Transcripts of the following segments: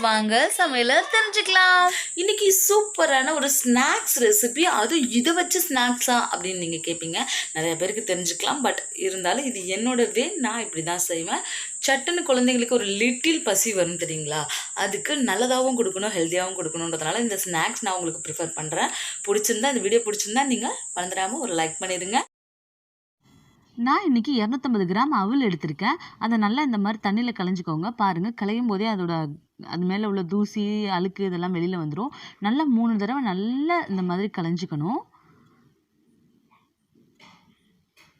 வாங்க சமையல தெரிஞ்சுக்கலாம். இன்னைக்கு சூப்பரான ஒரு ஸ்நாக்ஸ் ரெசிபி. அதுவும் இதை வச்சு ஸ்நாக்ஸா அப்படின்னு நீங்கள் கேட்பீங்க. நிறைய பேருக்கு தெரிஞ்சுக்கலாம். பட் இருந்தாலும் இது என்னோட வே. நான் இப்படி தான் செய்வேன். சட்டுன்னு குழந்தைங்களுக்கு ஒரு லிட்டில் பசி வரும் தெரியுங்களா? அதுக்கு நல்லதாகவும் கொடுக்கணும், ஹெல்த்தியாகவும் கொடுக்கணுன்றதுனால இந்த ஸ்நாக்ஸ் நான் உங்களுக்கு ப்ரிஃபர் பண்ணுறேன். பிடிச்சிருந்தா இந்த வீடியோ பிடிச்சிருந்தா நீங்கள் மறந்துடாமல் ஒரு லைக் பண்ணிடுங்க. நான் இன்றைக்கி 250 கிராம் அவல் எடுத்திருக்கேன். அதை நல்லா இந்த மாதிரி தண்ணியில் களைஞ்சிக்கோங்க. பாருங்கள், களையும் போதே அது மேலே உள்ள தூசி அழுக்கு இதெல்லாம் வெளியில் வந்துடும். நல்லா 3 தடவை நல்லா இந்த மாதிரி களைஞ்சிக்கணும்.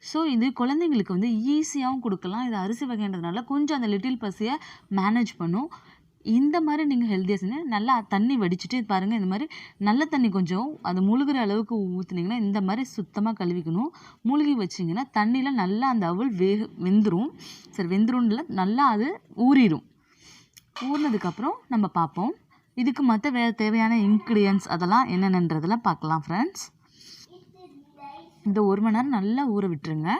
ஸோ இது குழந்தைங்களுக்கு வந்து ஈஸியாகவும் கொடுக்கலாம். இது அரிசி வகைன்றதுனால கொஞ்சம் அந்த லிட்டில் பசியை மேனேஜ் பண்ணும். இந்த மாதிரி நீங்கள் ஹெல்த்தியாக செஞ்சு நல்லா தண்ணி வடிச்சிட்டு பாருங்கள். இந்த மாதிரி நல்ல தண்ணி கொஞ்சம் அது முழுகிற அளவுக்கு ஊற்றுனீங்கன்னா இந்த மாதிரி சுத்தமாக கழுவிக்கணும். மூழ்கி வச்சிங்கன்னா தண்ணியில் நல்லா அந்த அவல் வெந்துடும். சரி, வெந்துரும்ல நல்லா அது ஊறிடும். ஊறினதுக்கப்புறம் நம்ம பார்ப்போம். இதுக்கு மற்ற வேறு தேவையான இன்க்ரீடியன்ட்ஸ் அதெல்லாம் என்னென்னன்றதெல்லாம் பார்க்கலாம் ஃப்ரெண்ட்ஸ். இந்த 1 மணி நேரம் நல்லா ஊற விட்டுருங்க.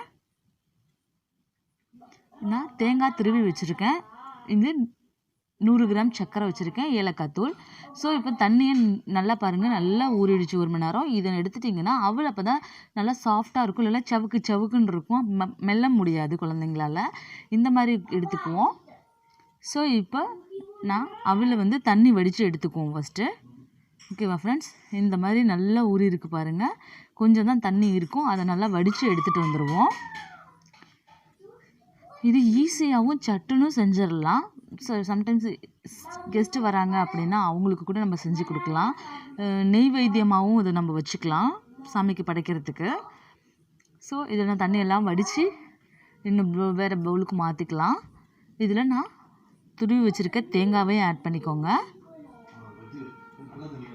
நான் தேங்காய் திருவி வச்சுருக்கேன். இது 100 கிராம் சர்க்கரை வச்சுருக்கேன், ஏலக்காய் தூள். ஸோ இப்போ தண்ணியை நல்லா பாருங்கள், நல்லா ஊறிடுச்சு 1 மணி நேரம். இதை எடுத்துட்டிங்கன்னா அவள் அப்போ தான் நல்லா சாஃப்டாக இருக்கும். இல்லைன்னா சவுக்குன்னு இருக்கும், மெல்ல முடியாது குழந்தைங்களால். இந்த மாதிரி எடுத்துக்குவோம். ஸோ இப்போ நான் அவளை வந்து தண்ணி வடித்து எடுத்துக்குவோம் ஃபஸ்ட்டு. ஓகேவா ஃப்ரெண்ட்ஸ்? இந்த மாதிரி நல்லா ஊறி இருக்குது பாருங்கள். கொஞ்சம் தான் தண்ணி இருக்கும், அதை நல்லா வடித்து எடுத்துகிட்டு வந்துடுவோம். இது ஈஸியாகவும் சட்டுன்னு செஞ்சிடலாம். ஸோ சம்டைம்ஸ் கெஸ்ட்டு வராங்க அப்படின்னா அவங்களுக்கு கூட நம்ம செஞ்சு கொடுக்கலாம். நெய்வேத்தியமாகவும் இதை நம்ம வச்சுக்கலாம் சாமிக்கு படைக்கிறதுக்கு. ஸோ இதில் நான் தண்ணியெல்லாம் வடித்து இன்னும் வேறு பவுலுக்கு மாற்றிக்கலாம். இதில் நான் துருவி வச்சுருக்க தேங்காவையும் ஆட் பண்ணிக்கோங்க.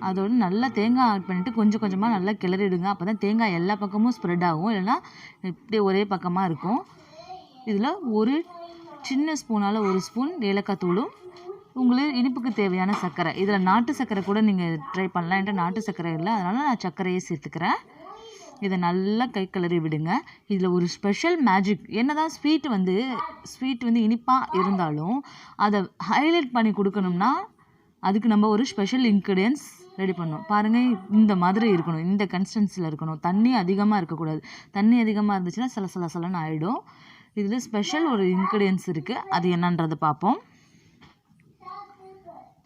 அதோடு நல்லா தேங்காய் ஆட் பண்ணிவிட்டு கொஞ்சம் கொஞ்சமாக நல்லா கிளறிடுங்க. அப்போ தான் தேங்காய் எல்லா பக்கமும் ஸ்ப்ரெட் ஆகும், இல்லைன்னா இப்படி ஒரே பக்கமாக இருக்கும். இதில் ஒரு சின்ன ஸ்பூனால் 1 ஸ்பூன் ஏலக்காய் தூளும் உங்களுக்கு இனிப்புக்கு தேவையான சர்க்கரை. இதில் நாட்டு சர்க்கரை கூட நீங்கள் ட்ரை பண்ணலாம். என்கிட்ட நாட்டு சர்க்கரை இல்லை, அதனால் நான் சர்க்கரையே சேர்த்துக்கிறேன். இதை நல்லா கை கிளறி விடுங்க. இதில் ஒரு ஸ்பெஷல் மேஜிக் என்னதான் ஸ்வீட் வந்து இனிப்பாக இருந்தாலும் அதை ஹைலைட் பண்ணி கொடுக்கணும்னா அதுக்கு நம்ம ஒரு ஸ்பெஷல் இன்க்ரீடியன்ஸ் ரெடி பண்ணணும். பாருங்கள், இந்த மாதிரி இருக்கணும், இந்த கன்சிஸ்டன்சியில் இருக்கணும். தண்ணி அதிகமாக இருக்கக்கூடாது. தண்ணி அதிகமாக இருந்துச்சுன்னா சலசலன்னு ஆகிடும். இதில் ஸ்பெஷல் ஒரு இன்க்ரீடியன்ஸ் இருக்குது. அது என்னன்றதை பார்ப்போம்.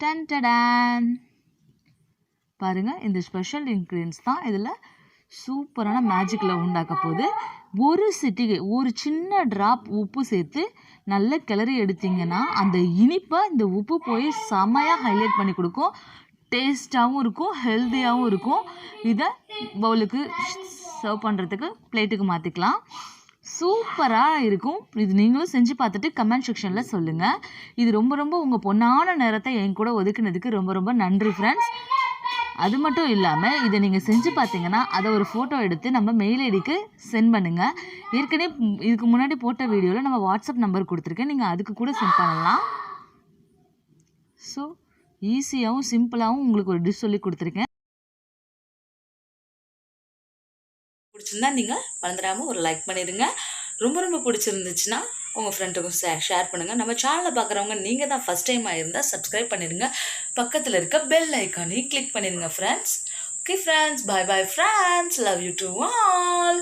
டன்டடான் பாருங்கள், இந்த ஸ்பெஷல் இன்க்ரீடியன்ஸ் தான் இதில் சூப்பரான மேஜிக்கில் உண்டாக்க போகுது. ஒரு சிட்டிகை, ஒரு சின்ன ட்ராப் உப்பு சேர்த்து நல்லா கிளறி எடுத்திங்கன்னா அந்த இனிப்பை இந்த உப்பு போய் செமையாக ஹைலைட் பண்ணி கொடுக்கும். டேஸ்ட்டாகவும் இருக்கும், ஹெல்த்தியாகவும் இருக்கும். இதை பவுலுக்கு சர்வ் பண்ணுறதுக்கு பிளேட்டுக்கு மாற்றிக்கலாம். சூப்பராக இருக்கும். இது நீங்களும் செஞ்சு பார்த்துட்டு கமெண்ட் செக்ஷனில் சொல்லுங்கள். இது ரொம்ப உங்கள் பொண்ணான நேரத்தை என் கூட ஒதுக்குனதுக்கு ரொம்ப நன்றி ஃப்ரெண்ட்ஸ். அது மட்டும் இல்லாமல் இதை நீங்கள் செஞ்சு பார்த்தீங்கன்னா அதை ஒரு ஃபோட்டோ எடுத்து நம்ம மெயில் ஐடிக்கு சென்ட் பண்ணுங்கள். ஏற்கனவே இதுக்கு முன்னாடி போட்ட வீடியோவில் நம்ம வாட்ஸ்அப் நம்பர் கொடுத்துருக்கேன், நீங்கள் அதுக்கு கூட சென்ட் பண்ணலாம். ஸோ ஈஸியாகவும் சிம்பிளாகவும் உங்களுக்கு ஒரு டிஷ் சொல்லி கொடுத்துருக்கேன். பிடிச்சிருந்தா நீங்கள் மறந்துடாமல் ஒரு லைக் பண்ணிடுங்க. ரொம்ப பிடிச்சிருந்துச்சுன்னா உங்கள் ஃப்ரெண்டுக்கும் ஷேர் பண்ணுங்கள். நம்ம சேனலை பார்க்குறவங்க நீங்கள் தான் ஃபஸ்ட் டைமாக இருந்தால் சப்ஸ்கிரைப் பண்ணிடுங்க. பக்கத்தில் இருக்க பெல் ஐக்கானையும் கிளிக் பண்ணிடுங்க friends. Okay friends, bye friends. Love you to all.